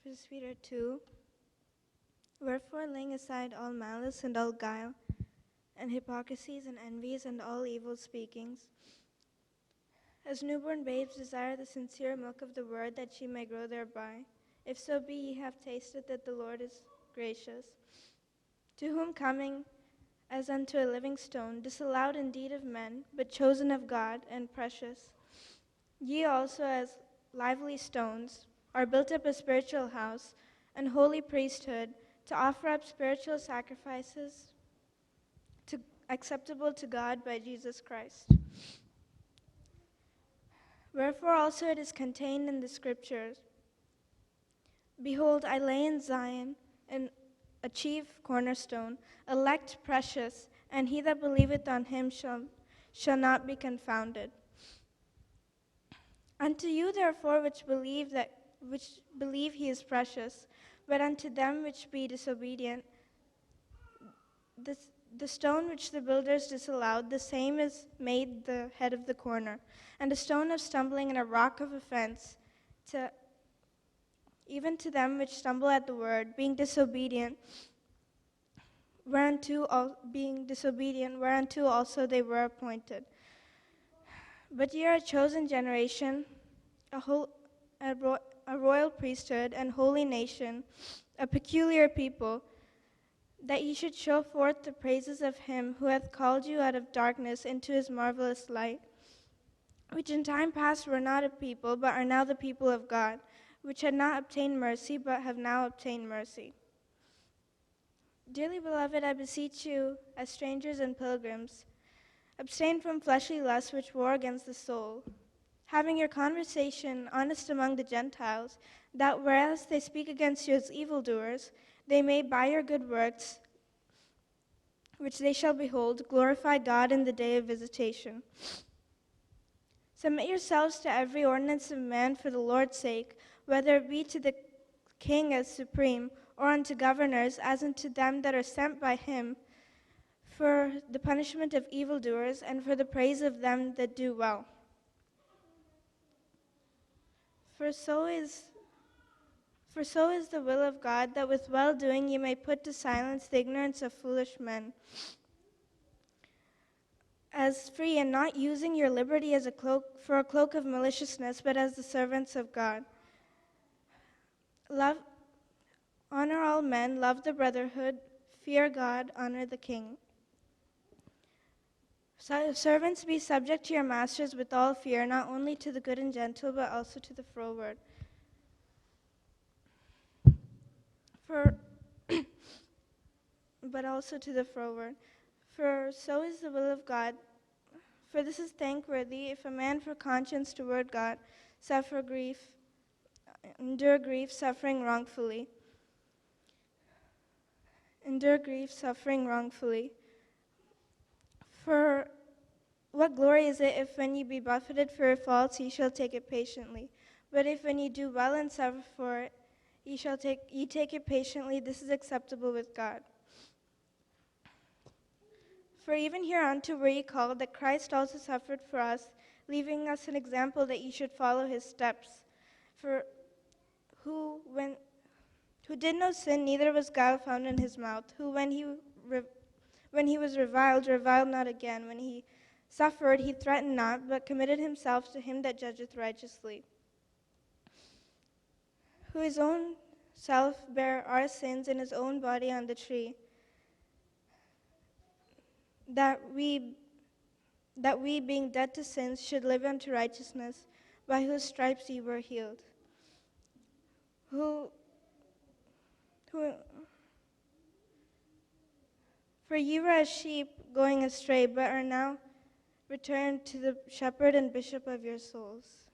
1 Peter 2. Wherefore, laying aside all malice and all guile, and hypocrisies and envies and all evil speakings, as newborn babes desire the sincere milk of the word, that ye may grow thereby, if so be ye have tasted that the Lord is gracious. To whom coming as unto a living stone, disallowed indeed of men, but chosen of God, and precious, ye also as lively stones are built up a spiritual house, and holy priesthood, to offer up spiritual sacrifices acceptable to God by Jesus Christ. Wherefore also it is contained in the Scriptures, Behold, I lay in Zion a chief cornerstone, elect precious, and he that believeth on him shall not be confounded. Unto you therefore which believe he is precious, but unto them which be disobedient, the stone which the builders disallowed, the same is made the head of the corner, and a stone of stumbling and a rock of offense, even to them which stumble at the word, being disobedient, whereunto also they were appointed. But ye are a chosen generation, a royal priesthood, and holy nation, a peculiar people, that ye should show forth the praises of him who hath called you out of darkness into his marvelous light, which in time past were not a people, but are now the people of God, which had not obtained mercy, but have now obtained mercy. Dearly beloved, I beseech you, as strangers and pilgrims, abstain from fleshly lusts which war against the soul, having your conversation honest among the Gentiles, that whereas they speak against you as evildoers, they may by your good works, which they shall behold, glorify God in the day of visitation. Submit yourselves to every ordinance of man for the Lord's sake, whether it be to the king as supreme, or unto governors, as unto them that are sent by him, for the punishment of evildoers, and for the praise of them that do well. For so is the will of God, that with well-doing ye may put to silence the ignorance of foolish men, as free, and not using your liberty as a cloak of maliciousness, but as the servants of God. Honor all men, love the brotherhood, fear God, honor the king. Servants, be subject to your masters with all fear, not only to the good and gentle, but also to the froward. But also to the froward. For so is the will of God. For this is thankworthy, if a man for conscience toward God endure grief, suffering wrongfully. Endure grief, suffering wrongfully. For what glory is it if when ye be buffeted for your faults, ye shall take it patiently? But if when ye do well and suffer for it, ye take it patiently, this is acceptable with God. For even hereunto were ye called, that Christ also suffered for us, leaving us an example that ye should follow his steps. For who did no sin, neither was guile found in his mouth, who when he was reviled not again. When he suffered, he threatened not, but committed himself to him that judgeth righteously, who his own self bare our sins in his own body on the tree, that we being dead to sins should live unto righteousness, by whose stripes ye were healed. For ye were as sheep going astray, but are now returned to the shepherd and bishop of your souls.